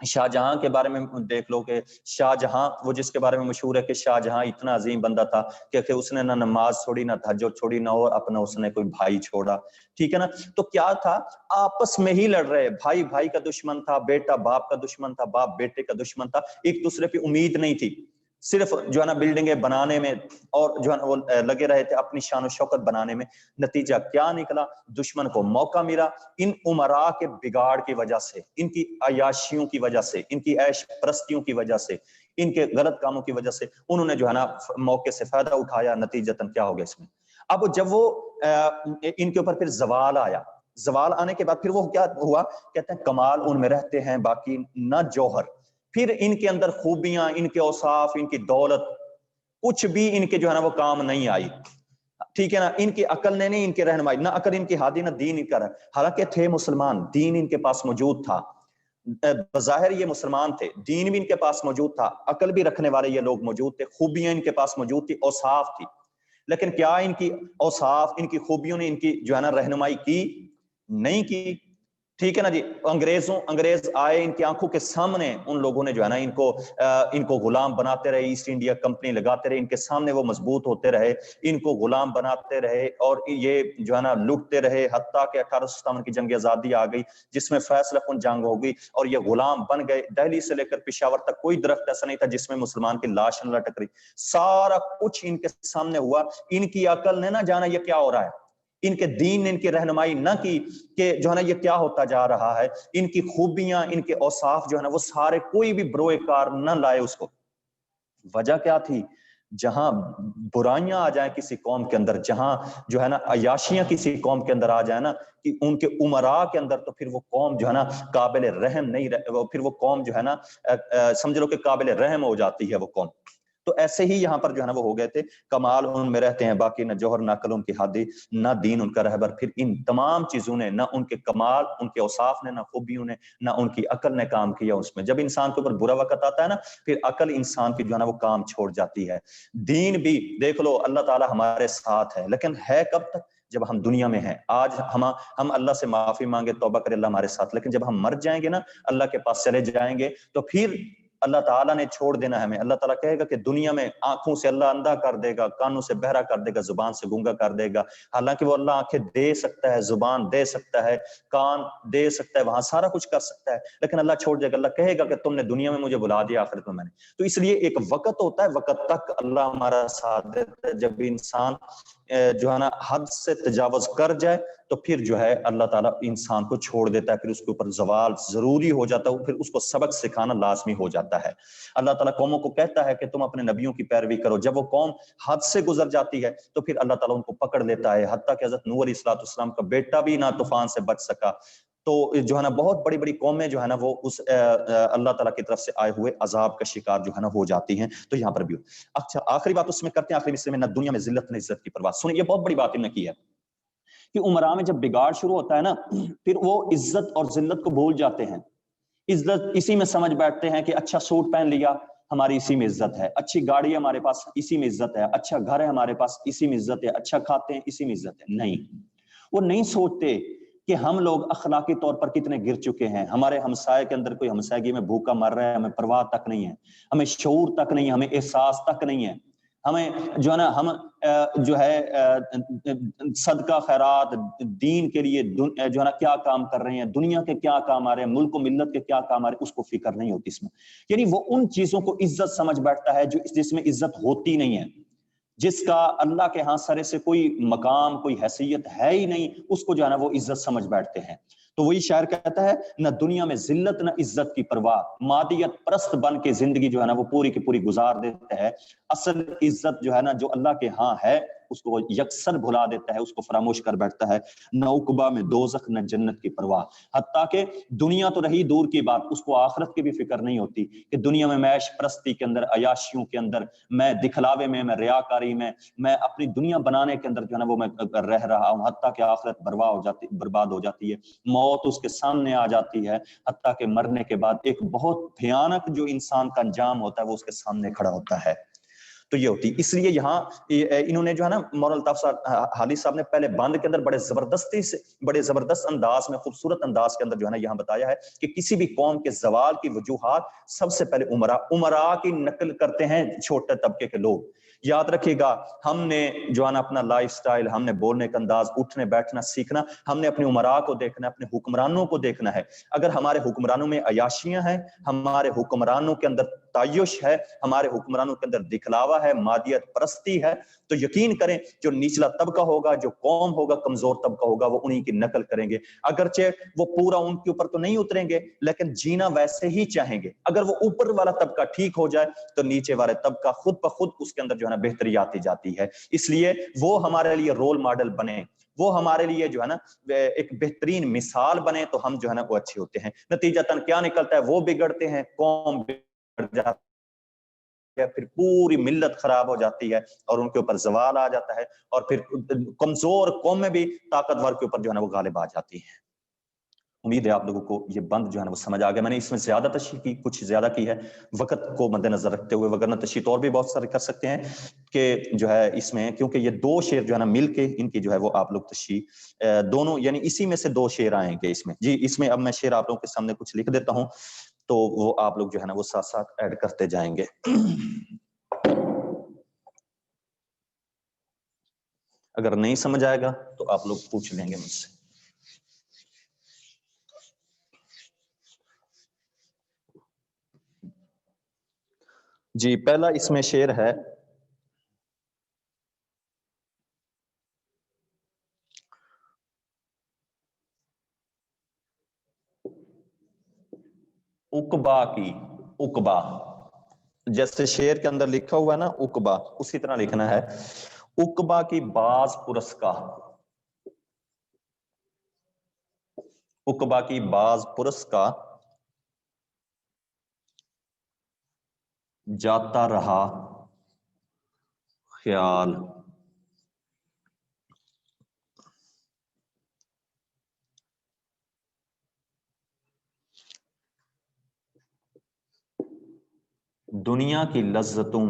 شاہجہاں کے بارے میں دیکھ لو کہ شاہجہاں وہ جس کے بارے میں مشہور ہے کہ شاہجہاں اتنا عظیم بندہ تھا کہ اس نے نہ نماز چھوڑی نہ تہجد چھوڑی نہ اور اپنا اس نے کوئی بھائی چھوڑا، ٹھیک ہے نا. تو کیا تھا، آپس میں ہی لڑ رہے، بھائی بھائی کا دشمن تھا، بیٹا باپ کا دشمن تھا، باپ بیٹے کا دشمن تھا، ایک دوسرے پہ امید نہیں تھی، صرف جو ہے نا بلڈنگیں بنانے میں اور جو ہے نا وہ لگے رہے تھے اپنی شان و شوکت بنانے میں. نتیجہ کیا نکلا، دشمن کو موقع ملا ان امراء کے بگاڑ کی وجہ سے، ان کی عیاشیوں کی وجہ سے، ان کی عیش پرستیوں کی وجہ سے، ان کے غلط کاموں کی وجہ سے انہوں نے جو ہے نا موقع سے فائدہ اٹھایا. نتیجتاً کیا ہو گیا اس میں، اب جب وہ ان کے اوپر پھر زوال آیا، زوال آنے کے بعد پھر وہ کیا ہوا، کہتے ہیں کمال ان میں رہتے ہیں باقی نہ جوہر. پھر ان کے اندر خوبیاں، ان کے اوصاف، ان کی دولت، کچھ بھی ان کے جو ہے نا وہ کام نہیں آئی، ٹھیک ہے نا. ان کی عقل نے نہیں، ان کے رہنمائی، نہ عقل ان کی ہادی نہ دین ان کا رہا. حالانکہ تھے مسلمان، دین ان کے پاس موجود تھا، بظاہر یہ مسلمان تھے، دین بھی ان کے پاس موجود تھا، عقل بھی رکھنے والے یہ لوگ موجود تھے، خوبیاں ان کے پاس موجود تھی، اوصاف تھی. لیکن کیا ان کی اوصاف، ان کی خوبیوں نے ان کی جو ہے نا رہنمائی کی؟ نہیں کی. ٹھیک ہے نا جی. انگریز آئے، ان کی آنکھوں کے سامنے ان لوگوں نے جو ہے نا ان کو غلام بناتے رہے، ایسٹ انڈیا کمپنی لگاتے رہے، ان کے سامنے وہ مضبوط ہوتے رہے، ان کو غلام بناتے رہے اور یہ جو ہے نا لوٹتے رہے، حتیٰ کہ 1857 کی جنگ آزادی آ گئی جس میں فیصلہ کن جنگ ہو گئی اور یہ غلام بن گئے. دہلی سے لے کر پشاور تک کوئی درخت ایسا نہیں تھا جس میں مسلمان کی لاش نہ لٹک رہی. سارا کچھ ان کے سامنے ہوا. ان کی عقل نے نہ جانا یہ کیا ہو رہا ہے، ان کے دین نے ان کی رہنمائی نہ کی کہ جو ہے نا یہ کیا ہوتا جا رہا ہے. ان کی خوبیاں، ان کے اوصاف جو ہے نا وہ سارے کوئی بھی بروئے کار نہ لائے اس کو. وجہ کیا تھی؟ جہاں برائیاں آ جائیں کسی قوم کے اندر، جہاں جو ہے نا عیاشیاں کسی قوم کے اندر آ جائیں نا کہ ان کے امراء کے اندر، تو پھر وہ قوم جو ہے نا قابل رحم نہیں رہ، پھر وہ قوم جو ہے نا سمجھ لو کہ قابل رحم ہو جاتی ہے وہ قوم. تو ایسے ہی یہاں پر جو ہے نا وہ ہو گئے تھے، کمال ان میں رہتے ہیں باقی نہ جوہر نہ عقل ان کی ہادی نہ دین ان کا رہبر. پھر ان تمام چیزوں نے، نہ ان کے کمال، ان کے اوصاف نے، نہ خوبیوں نے، نہ ان کی عقل نے کام کیا اس میں. جب انسان کے اوپر برا وقت آتا ہے نا، پھر عقل انسان کی جو ہے نا وہ کام چھوڑ جاتی ہے. دین بھی دیکھ لو، اللہ تعالی ہمارے ساتھ ہے، لیکن ہے کب تک؟ جب ہم دنیا میں ہیں. آج ہم اللہ سے معافی مانگے، توبہ کرے، اللہ ہمارے ساتھ، لیکن جب ہم مر جائیں گے نا، اللہ کے پاس چلے جائیں گے، تو پھر اللہ تعالیٰ نے چھوڑ دینا ہے ہمیں. اللہ تعالیٰ کہے گا کہ دنیا میں آنکھوں سے اللہ اندھا کر دے گا، کانوں سے بہرا کر دے گا، زبان سے گونگا کر دے گا. حالانکہ وہ اللہ آنکھیں دے سکتا ہے، زبان دے سکتا ہے، کان دے سکتا ہے، وہاں سارا کچھ کر سکتا ہے، لیکن اللہ چھوڑ دے گا. اللہ کہے گا کہ تم نے دنیا میں مجھے بلا دیا، آخرت میں نے. تو اس لیے ایک وقت ہوتا ہے، وقت تک اللہ ہمارا ساتھ دیتا ہے. جب انسان جو ہے نا حد سے تجاوز کر جائے تو پھر جو ہے اللہ تعالیٰ انسان کو چھوڑ دیتا ہے، پھر اس کے اوپر زوال ضروری ہو جاتا ہے، پھر اس کو سبق سکھانا لازمی ہو جاتا ہے. اللہ تعالیٰ قوموں کو کہتا ہے کہ تم اپنے نبیوں کی پیروی کرو. جب وہ قوم حد سے گزر جاتی ہے تو پھر اللہ تعالیٰ ان کو پکڑ لیتا ہے، حتیٰ کہ حضرت نوح علیہ السلام کا بیٹا بھی نہ طوفان سے بچ سکا. تو جو ہے نا بہت بڑی بڑی قومیں جو ہے نا وہ اس اللہ تعالیٰ کی طرف سے آئے ہوئے عذاب کا شکار جو ہے نا ہو جاتی ہیں. تو یہاں پر بھی اچھا آخری بات اس میں کرتے ہیں، آخری حصے میں، نہ دنیا میں ذلت نہ عزت کی پرواہ. سنیں، یہ بہت بڑی بات انہوں نے کی ہے کہ عمراء میں جب بگاڑ شروع ہوتا ہے نا، پھر وہ عزت اور ذلت کو بھول جاتے ہیں. عزت اسی میں سمجھ بیٹھتے ہیں کہ اچھا سوٹ پہن لیا، ہماری اسی میں عزت ہے، اچھی گاڑی ہمارے پاس، اسی میں عزت ہے، اچھا گھر ہے ہمارے پاس، اسی میں عزت ہے، اچھا کھاتے ہیں، اسی میں عزت ہے. نہیں، وہ نہیں سوچتے کہ ہم لوگ اخلاقی طور پر کتنے گر چکے ہیں. ہمارے ہمسائے کے اندر کوئی ہمسائیگی میں بھوکا مر رہا ہے، ہمیں پرواہ تک نہیں ہے، ہمیں شعور تک نہیں ہے، ہمیں احساس تک نہیں ہے. ہمیں جو ہے نا ہم جو ہے صدقہ خیرات دین کے لیے جو ہے نا کیا کام کر رہے ہیں، دنیا کے کیا کام آ رہے ہیں، ملک و ملت کے کیا کام آ رہے ہیں، اس کو فکر نہیں ہوتی اس میں. یعنی وہ ان چیزوں کو عزت سمجھ بیٹھتا ہے جس میں عزت ہوتی نہیں ہے، جس کا اللہ کے ہاں سرے سے کوئی مقام، کوئی حیثیت ہے ہی نہیں، اس کو جو ہے نا وہ عزت سمجھ بیٹھتے ہیں. تو وہی شاعر کہتا ہے، نہ دنیا میں ذلت نہ عزت کی پرواہ. مادیت پرست بن کے زندگی جو ہے نا وہ پوری کی پوری گزار دیتا ہے. اصل عزت جو ہے نا جو اللہ کے ہاں ہے اس کو یکسر بھلا دیتا ہے، اس کو فراموش کر بیٹھتا ہے. نہ عقبہ میں دوزخ نہ جنت کی پرواہ. حتیٰ کہ دنیا تو رہی دور کی بات، اس کو آخرت کی بھی فکر نہیں ہوتی کہ دنیا میں معیش پرستی کے اندر، عیاشیوں کے اندر، میں دکھلاوے میں ریاکاری میں اپنی دنیا بنانے کے اندر جو ہے نا وہ میں رہ رہا ہوں. حتیٰ کہ آخرت برباد ہو جاتی ہے، موت اس کے سامنے آ جاتی ہے. حتیٰ کہ مرنے کے بعد ایک بہت بھیانک جو انسان کا انجام ہوتا ہے وہ اس کے سامنے کھڑا ہوتا ہے. تو یہ ہوتی. اس لیے یہاں انہوں نے جو ہے نا مولانا الطاف حالی صاحب نے پہلے بند کے اندر بڑے زبردست انداز میں, خوبصورت انداز کے اندر جو ہے نا یہاں بتایا ہے کہ کسی بھی قوم کے زوال کی وجوہات سب سے پہلے امراء کی نقل کرتے ہیں چھوٹے طبقے کے لوگ. یاد رکھیے گا, ہم نے جو ہے نا اپنا لائف سٹائل, ہم نے بولنے کا انداز, اٹھنے بیٹھنا سیکھنا, ہم نے اپنے امراء کو دیکھنا ہے, اپنے حکمرانوں کو دیکھنا ہے. اگر ہمارے حکمرانوں میں عیاشیاں ہیں, ہمارے حکمرانوں کے اندر تعیش ہے, ہمارے حکمرانوں کے اندر دکھلاوا ہے, مادیت پرستی ہے, تو یقین کریں جو نچلا طبقہ ہوگا, جو قوم ہوگا, کمزور طبقہ ہوگا, وہ انہی کی نقل کریں گے. اگرچہ وہ پورا ان کے اوپر تو نہیں اتریں گے, لیکن جینا ویسے ہی چاہیں گے. اگر وہ اوپر والا طبقہ ٹھیک ہو جائے تو نیچے والے طبقہ خود بخود اس کے اندر جو ہے نا بہتری آتی جاتی ہے. اس لیے وہ ہمارے لیے رول ماڈل بنے, وہ ہمارے لیے جو ہے نا ایک بہترین مثال بنے, تو ہم جو ہے نا وہ اچھے ہوتے ہیں. نتیجتاً کیا نکلتا ہے, وہ بگڑتے ہیں, قوم بگڑ جاتی ہے, پھر پوری ملت خراب ہو جاتی ہے اور ان کے اوپر زوال آ جاتا ہے, اور پھر کمزور قوم میں بھی طاقتور کے اوپر جو ہے نا وہ غالب آ جاتی ہے. امید ہے آپ لوگوں کو یہ بند جو ہے نا وہ سمجھ آ گیا. میں نے اس میں زیادہ تشریح کی, کچھ زیادہ کی ہے وقت کو مد نظر رکھتے ہوئے, وگرنہ تشریح اور بھی بہت سارے کر سکتے ہیں کہ جو ہے اس میں, کیونکہ یہ دو شعر جو ہے نا مل کے ان کی جو ہے وہ آپ لوگ تشریح دونوں, یعنی اسی میں سے دو شعر آئیں گے اس میں. جی اس میں اب میں شعر آپ لوگوں کے سامنے کچھ لکھ دیتا ہوں, تو وہ آپ لوگ جو ہے نا وہ ساتھ ساتھ ایڈ کرتے جائیں گے. اگر نہیں سمجھ آئے گا تو آپ لوگ پوچھ لیں گے مجھ سے. جی پہلا اس میں شعر ہے, عقبہ کی. عقبہ جیسے شعر کے اندر لکھا ہوا ہے نا عقبہ, اسی طرح لکھنا ہے. عقبہ کی باز پرس کا, عقبہ کی باز پرس کا جاتا رہا خیال. دنیا کی لذتوں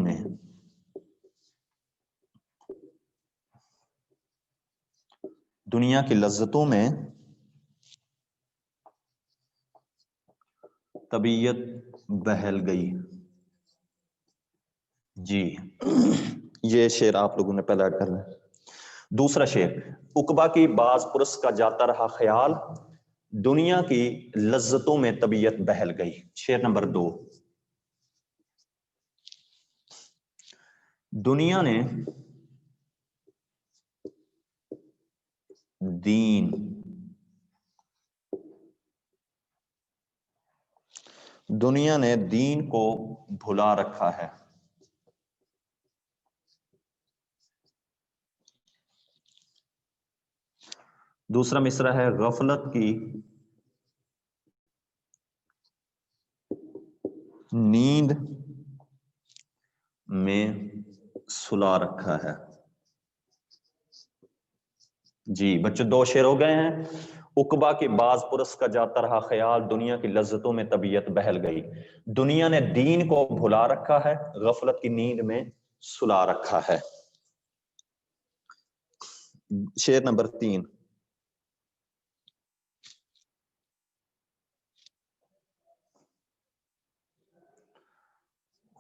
میں طبیعت بہل گئی. جی یہ شعر آپ لوگوں نے پہلا ایڈ کرنا ہے. دوسرا شعر, عقبہ کی باز پرس کا جاتا رہا خیال, دنیا کی لذتوں میں طبیعت بہل گئی. شعر نمبر 2, دنیا نے دین کو بھلا رکھا ہے. دوسرا مصرع ہے, غفلت کی نیند میں سلا رکھا ہے. جی بچوں دو شعر ہو گئے ہیں. عقبہ کے باز پرس کا جاتا رہا خیال, دنیا کی لذتوں میں طبیعت بہل گئی. دنیا نے دین کو بھلا رکھا ہے, غفلت کی نیند میں سلا رکھا ہے. شعر نمبر 3,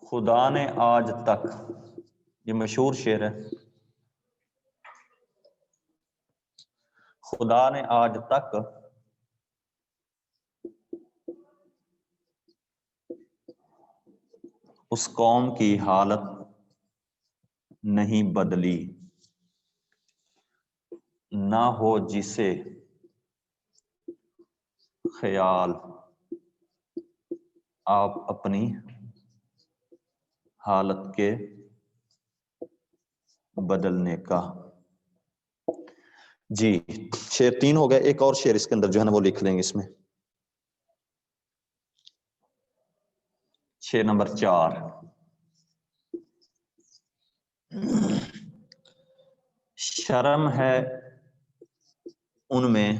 خدا نے آج تک, یہ مشہور شعر ہے, خدا نے آج تک اس قوم کی حالت نہیں بدلی, نہ ہو جسے خیال آپ اپنی حالت کے بدلنے کا. جی شعر 3 ہو گئے. ایک اور شعر اس کے اندر جو ہے نا وہ لکھ لیں گے اس میں. شعر نمبر 4, شرم ہے ان میں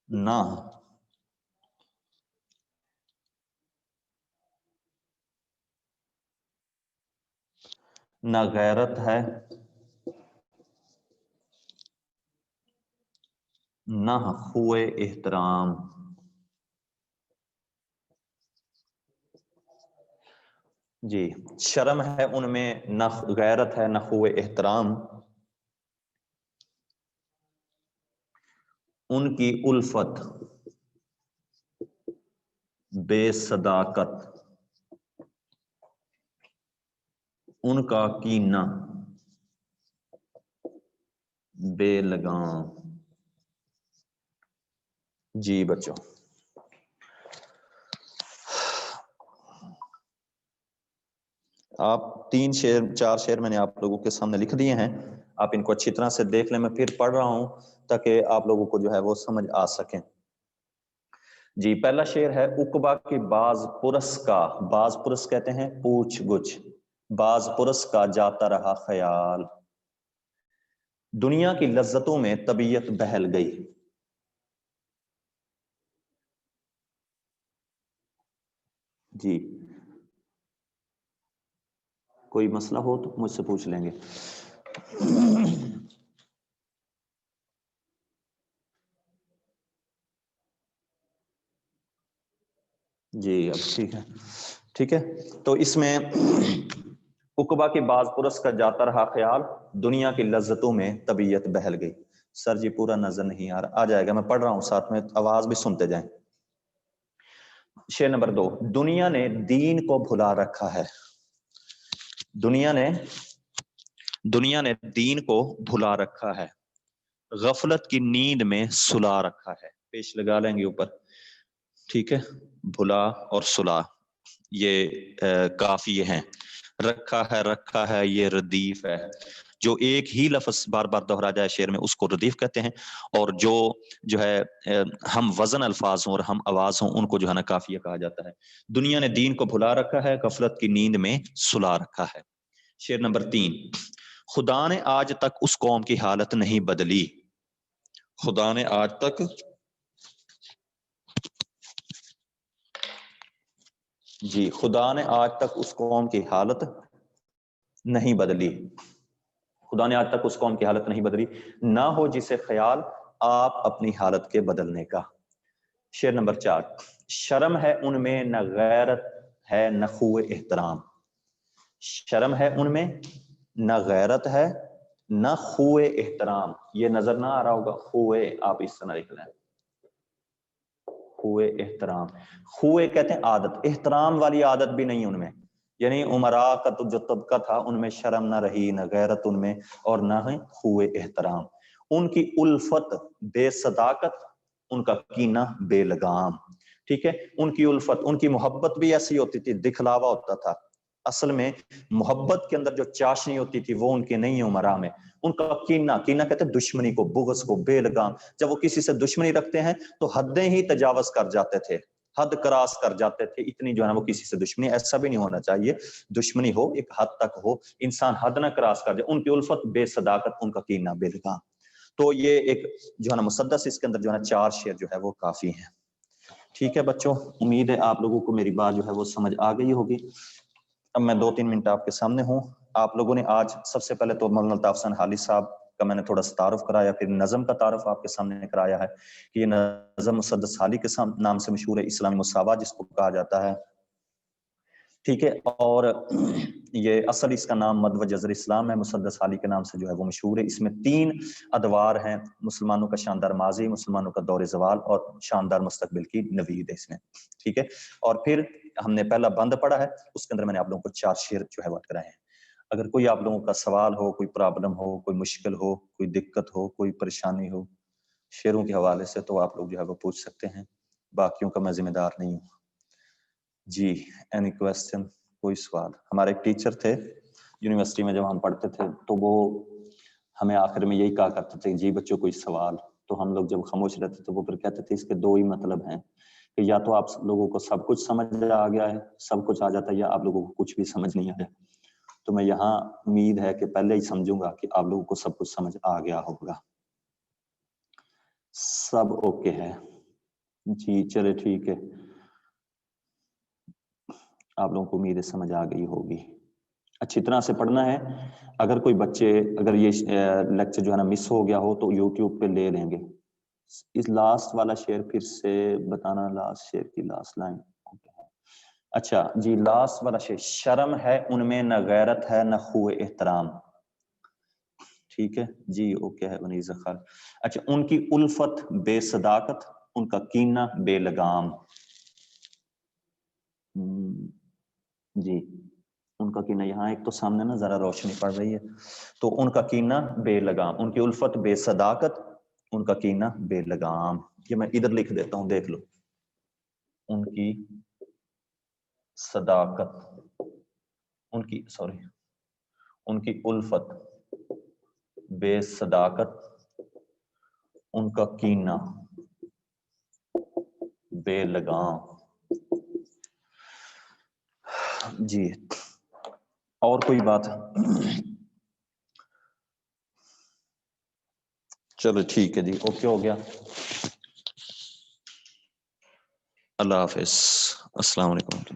نہ نہ غیرت ہے نہ خوئے احترام. جی شرم ہے ان میں، نہ غیرت ہے نہ خوئے احترام. ان کی الفت بے صداقت، ان کا کینہ بے لگام. جی بچوں آپ 3 شعر 4 شعر میں نے آپ لوگوں کے سامنے لکھ دیے ہیں، آپ ان کو اچھی طرح سے دیکھ لیں. میں پھر پڑھ رہا ہوں تاکہ آپ لوگوں کو جو ہے وہ سمجھ آ سکیں. جی پہلا شعر ہے عقبہ کی باز پرس کا. باز پرس کہتے ہیں پوچھ گچھ. باز پرس کا جاتا رہا خیال، دنیا کی لذتوں میں طبیعت بہل گئی. جی کوئی مسئلہ ہو تو مجھ سے پوچھ لیں گے. جی اب ٹھیک ہے. ٹھیک ہے تو اس میں عقبہ کے باز پرس کا جاتا رہا خیال، دنیا کی لذتوں میں طبیعت بہل گئی. سر جی پورا نظر نہیں آ رہا، آ جائے گا، میں پڑھ رہا ہوں ساتھ میں آواز بھی سنتے جائیں. شعر نمبر 2. دنیا نے دین کو بھلا رکھا ہے. دنیا نے دین کو بھلا رکھا ہے، غفلت کی نیند میں سلا رکھا ہے. پیش لگا لیں گے اوپر. ٹھیک ہے بھلا اور سلا یہ کافی ہیں. رکھا ہے یہ ردیف ہے. جو ایک ہی لفظ بار بار دہرا جائے شعر میں اس کو ردیف کہتے ہیں، اور جو ہے ہم وزن الفاظ ہوں اور ہم آواز ہوں ان کو جو ہے نا کافیہ کہا جاتا ہے. دنیا نے دین کو بھلا رکھا ہے، غفلت کی نیند میں سلا رکھا ہے. شعر نمبر 3. خدا نے آج تک اس قوم کی حالت نہیں بدلی. خدا نے آج تک خدا نے آج تک اس قوم کی حالت نہیں بدلی. خدا نے آج تک اس قوم کی حالت نہیں بدلی، نہ ہو جسے خیال آپ اپنی حالت کے بدلنے کا. شعر نمبر 4. شرم ہے ان میں نہ غیرت ہے نہ خوئے احترام. شرم ہے ان میں نہ غیرت ہے نہ خوئے احترام. یہ نظر نہ آ رہا ہوگا، خوئے آپ اس طرح لکھ لیں، خوئے احترام. خوئے کہتے ہیں عادت، احترام والی عادت بھی نہیں ان میں. یعنی عمراء کا تو جو طبقہ تھا ان میں شرم نہ رہی، نہ غیرت ان میں، اور نہ ہے خوئے احترام. ان کی الفت بے صداقت، ان کا کینہ بے لگام. ٹھیک ہے ان کی الفت، ان کی محبت بھی ایسی ہوتی تھی، دکھلاوا ہوتا تھا. اصل میں محبت کے اندر جو چاشنی ہوتی تھی وہ ان کے نہیں ہے عمراء میں. ان کا کینہ کہتے ہیں دشمنی کو، بغض کو، بے لگام. جب وہ کسی سے دشمنی رکھتے ہیں تو حدیں ہی تجاوز کر جاتے تھے، حد کراس کر جاتے تھے. اتنی جو ہے نا وہ کسی سے دشمنی، ایسا بھی نہیں ہونا چاہیے. دشمنی ہو ایک حد تک ہو، انسان حد نہ کراس کر جائے. ان کی الفت بے صداقت، ان کا کینہ بے لگام. تو یہ ایک جو ہے نا مسدس، اس کے اندر جو ہے نا 4 شعر جو ہے وہ کافی ہیں. ٹھیک ہے بچوں، امید ہے آپ لوگوں کو میری بات جو ہے وہ سمجھ آ گئی ہوگی. اب میں 2-3 منٹ آپ کے سامنے ہوں. آپ لوگوں نے آج سب سے پہلے تو مولانا الطاف حسین حالی صاحب کا میں نے تھوڑا سا تعارف کرایا، پھر نظم کا تعارف آپ کے سامنے کرایا ہے کہ یہ نظم مسدس حالی کے نام سے مشہور ہے، اسلامی مساوات جس کو کہا جاتا ہے. ٹھیک ہے، اور یہ اصل اس کا نام مد و جزر اسلام ہے، مسدس حالی کے نام سے جو ہے وہ مشہور ہے. اس میں 3 ادوار ہیں: مسلمانوں کا شاندار ماضی، مسلمانوں کا دور زوال، اور شاندار مستقبل کی نوید ہے اس میں. ٹھیک ہے، اور پھر ہم نے پہلا بند پڑھا ہے، اس کے اندر میں نے آپ لوگوں کو 4 شعر جو ہے وہ کرائے ہیں. اگر کوئی آپ لوگوں کا سوال ہو، کوئی پرابلم ہو، کوئی مشکل ہو، کوئی دقت ہو، کوئی پریشانی ہو شعروں کے حوالے سے، تو آپ لوگ جو ہے وہ پوچھ سکتے ہیں. باقیوں کا میں ذمہ دار نہیں ہوں. جی اینی کویسچن، کوئی سوال؟ ہمارے ایک ٹیچر تھے یونیورسٹی میں، جب ہم پڑھتے تھے تو وہ ہمیں آخر میں یہی کہا کرتے تھے، جی بچوں کوئی سوال. تو ہم لوگ جب خاموش رہتے تو وہ پھر کہتے تھے اس کے 2 ہی مطلب ہیں کہ یا تو آپ لوگوں کو سب کچھ سمجھ آ گیا ہے، سب کچھ آ جاتا ہے، یا آپ لوگوں کو کچھ بھی سمجھ نہیں آیا. تو میں یہاں امید ہے کہ پہلے ہی سمجھوں گا کہ آپ لوگوں کو سب کچھ سمجھ آ گیا ہوگا. سب اوکے ہے؟ جی چلے ٹھیک ہے، آپ لوگوں کو امید سمجھ آ گئی ہوگی. اچھی طرح سے پڑھنا ہے. اگر کوئی بچے اگر یہ لیکچر جو ہے نا مس ہو گیا ہو تو یوٹیوب پہ لے لیں گے. اس لاسٹ والا شعر پھر سے بتانا, لاسٹ شعر کی لاسٹ لائن. اچھا جی, لاسٹ والا شعر. شرم ہے ان میں نہ غیرت ہے نہ خوئے احترام. ٹھیک ہے جی, اوکے ہے انیس ذخر. اچھا, ان کی الفت بے صداقت, ان کا کینہ بے لگام. جی, ان کا کینہ یہاں ایک تو سامنے نا ذرا روشنی پڑ رہی ہے, تو ان کا کینہ بے لگام, ان کی الفت بے صداقت, ان کا کینہ بے لگام. یہ میں ادھر لکھ دیتا ہوں, دیکھ لو. ان کی صداقت, ان کی سوری ان کی الفت بے صداقت, ان کا کینہ بے لگام. جی, اور کوئی بات؟ چلو ٹھیک ہے جی, اوکے ہو گیا. اللہ حافظ, السلام علیکم.